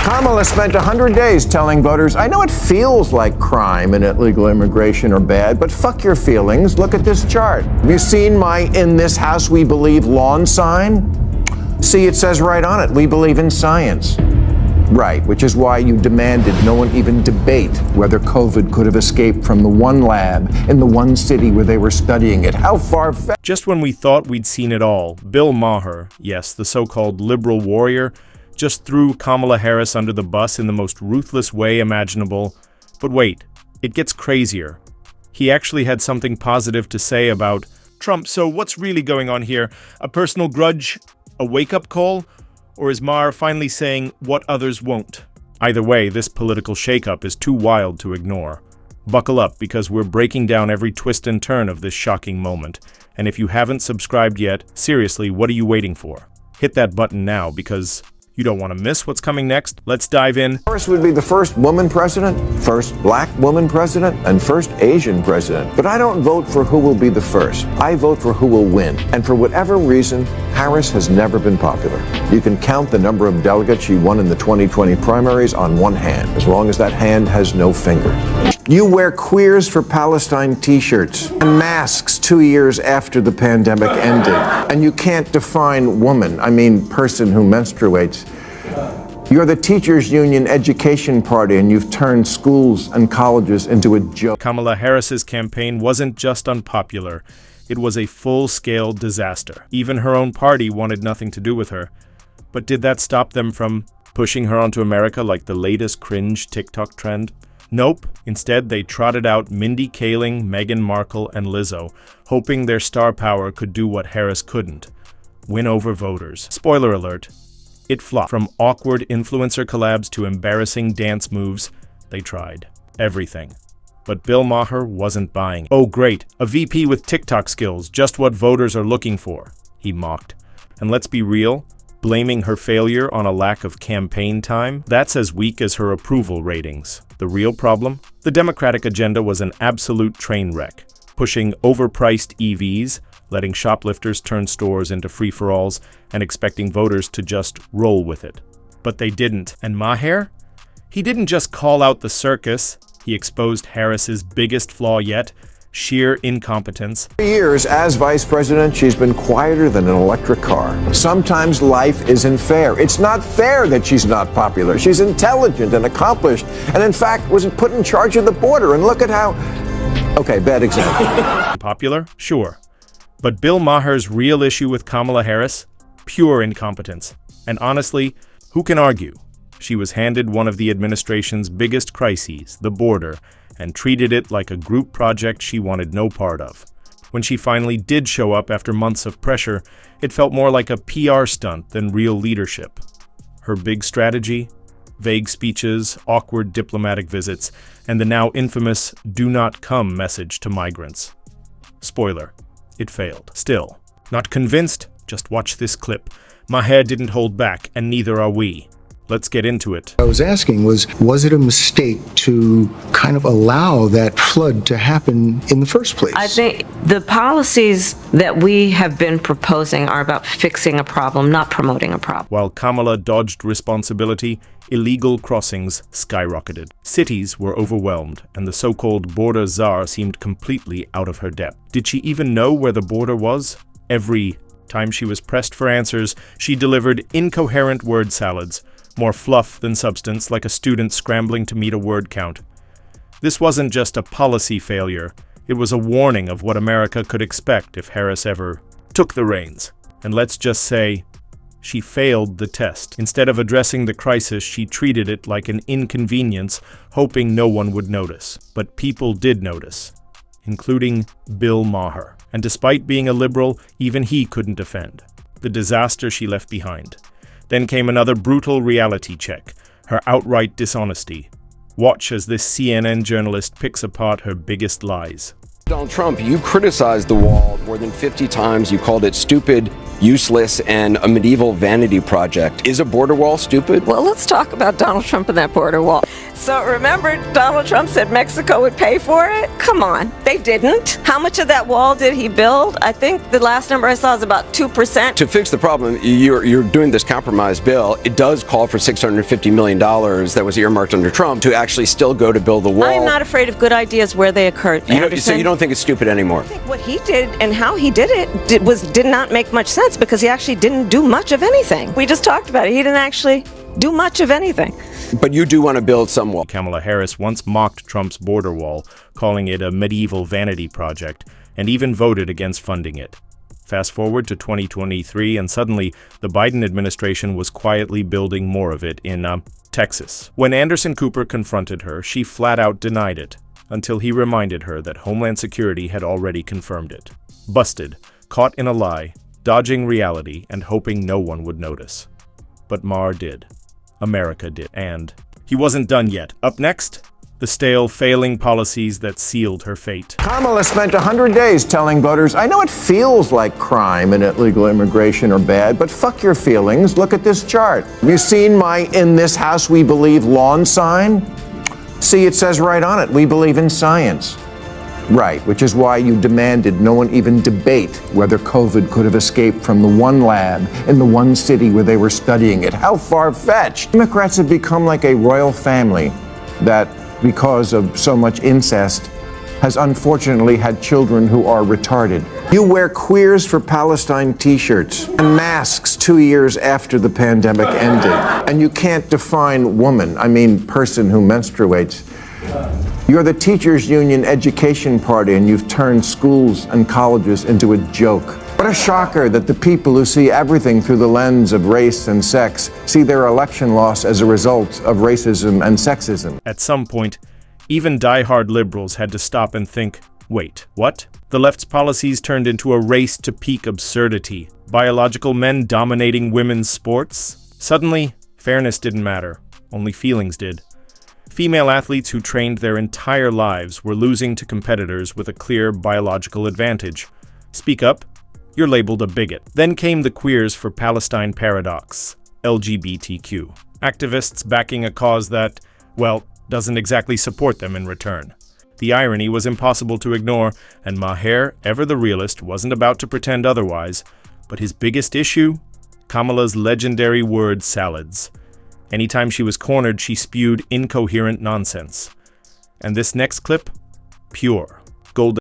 Kamala spent 100 days telling voters, I know it feels like crime and illegal immigration are bad, but fuck your feelings. Look at this chart. Have you seen my "In this house we believe" lawn sign? See, it says right on it, we believe in science. Right, which is why you demanded no one even debate whether COVID could have escaped from the one lab in the one city where they were studying it. How far-fetched. Just when we thought we'd seen it all, Bill Maher, yes, the so-called liberal warrior, just threw Kamala Harris under the bus in the most ruthless way imaginable. But wait, it gets crazier. He actually had something positive to say about Trump. So what's really going on here? A personal grudge? A wake-up call? Or is Maher finally saying what others won't? Either way, this political shakeup is too wild to ignore. Buckle up, because we're breaking down every twist and turn of this shocking moment. And if you haven't subscribed yet, seriously, what are you waiting for? Hit that button now, because you don't want to miss what's coming next. Let's dive in. Harris would be the first woman president, first black woman president, and first Asian president. But I don't vote for who will be the first. I vote for who will win. And for whatever reason, Harris has never been popular. You can count the number of delegates she won in the 2020 primaries on one hand, as long as that hand has no finger. You wear Queers for Palestine t-shirts and masks 2 years after the pandemic ended. And you can't define woman, I mean person who menstruates. You're the teachers union education party, and you've turned schools and colleges into a joke. Kamala Harris's campaign wasn't just unpopular. It was a full-scale disaster. Even her own party wanted nothing to do with her. But did that stop them from pushing her onto America like the latest cringe TikTok trend? Nope. Instead, they trotted out Mindy Kaling, Meghan Markle, and Lizzo, hoping their star power could do what Harris couldn't: win over voters. Spoiler alert, it flopped. From awkward influencer collabs to embarrassing dance moves, they tried everything. But Bill Maher wasn't buying. Oh great, a VP with TikTok skills, just what voters are looking for, he mocked. And let's be real, blaming her failure on a lack of campaign time, that's as weak as her approval ratings. The real problem? The Democratic agenda was an absolute train wreck, pushing overpriced EVs, letting shoplifters turn stores into free-for-alls, and expecting voters to just roll with it. But they didn't. And Maher? He didn't just call out the circus, he exposed Harris's biggest flaw yet: sheer incompetence. For years, as vice president, she's been quieter than an electric car. Sometimes life isn't fair. It's not fair that she's not popular. She's intelligent and accomplished, and in fact, was put in charge of the border. And look at how... Okay, bad example. Popular? Sure. But Bill Maher's real issue with Kamala Harris? Pure incompetence. And honestly, who can argue? She was handed one of the administration's biggest crises, the border, and treated it like a group project she wanted no part of. When she finally did show up after months of pressure, it felt more like a PR stunt than real leadership. Her big strategy? Vague speeches, awkward diplomatic visits, and the now infamous "do not come" message to migrants. Spoiler, it failed. Still, not convinced? Just watch this clip. Maher didn't hold back, and neither are we. Let's get into it. I was asking was it a mistake to kind of allow that flood to happen in the first place? I think the policies that we have been proposing are about fixing a problem, not promoting a problem. While Kamala dodged responsibility, illegal crossings skyrocketed. Cities were overwhelmed, and the so-called border czar seemed completely out of her depth. Did she even know where the border was? Every time she was pressed for answers, she delivered incoherent word salads, more fluff than substance, like a student scrambling to meet a word count. This wasn't just a policy failure, it was a warning of what America could expect if Harris ever took the reins. And let's just say, she failed the test. Instead of addressing the crisis, she treated it like an inconvenience, hoping no one would notice. But people did notice, including Bill Maher. And despite being a liberal, even he couldn't defend the disaster she left behind. Then came another brutal reality check, her outright dishonesty. Watch as this CNN journalist picks apart her biggest lies. Donald Trump, you criticized the wall more than 50 times. You called it stupid useless and a medieval vanity project. Is a border wall stupid? Well, let's talk about Donald Trump and that border wall. So remember, Donald Trump said Mexico would pay for it? Come on, they didn't. How much of that wall did he build? I think the last number I saw is about 2%. To fix the problem, you're doing this compromise bill. It does call for $650 million that was earmarked under Trump to actually still go to build the wall. I am not afraid of good ideas where they occurred. So you don't think it's stupid anymore? I think what he did and how he did it did not make much sense because he actually didn't do much of anything. We just talked about it. He didn't actually do much of anything. But you do want to build some wall. Kamala Harris once mocked Trump's border wall, calling it a medieval vanity project, and even voted against funding it. Fast forward to 2023, and suddenly the Biden administration was quietly building more of it in Texas. When Anderson Cooper confronted her, she flat out denied it, until he reminded her that Homeland Security had already confirmed it. Busted, caught in a lie, dodging reality, and hoping no one would notice. But Maher did. America did. And he wasn't done yet. Up next, the stale, failing policies that sealed her fate. Kamala spent 100 days telling voters, I know it feels like crime and illegal immigration are bad, but fuck your feelings. Look at this chart. Have you seen my "In this house we believe" lawn sign? See, it says right on it, we believe in science. Right, which is why you demanded no one even debate whether COVID could have escaped from the one lab in the one city where they were studying it. How far-fetched. Democrats have become like a royal family that, because of so much incest, has unfortunately had children who are retarded. You wear Queers for Palestine t-shirts and masks 2 years after the pandemic ended. And you can't define woman, I mean person who menstruates. You're the teachers' union education party, and you've turned schools and colleges into a joke. What a shocker that the people who see everything through the lens of race and sex see their election loss as a result of racism and sexism. At some point, even die-hard liberals had to stop and think, wait, what? The left's policies turned into a race to peak absurdity. Biological men dominating women's sports? Suddenly, fairness didn't matter. Only feelings did. Female athletes who trained their entire lives were losing to competitors with a clear biological advantage. Speak up, you're labeled a bigot. Then came the Queers for Palestine paradox, LGBTQ. Activists backing a cause that, well, doesn't exactly support them in return. The irony was impossible to ignore, and Maher, ever the realist, wasn't about to pretend otherwise. But his biggest issue? Kamala's legendary word salads. Anytime she was cornered, she spewed incoherent nonsense. And this next clip? Pure. Golden.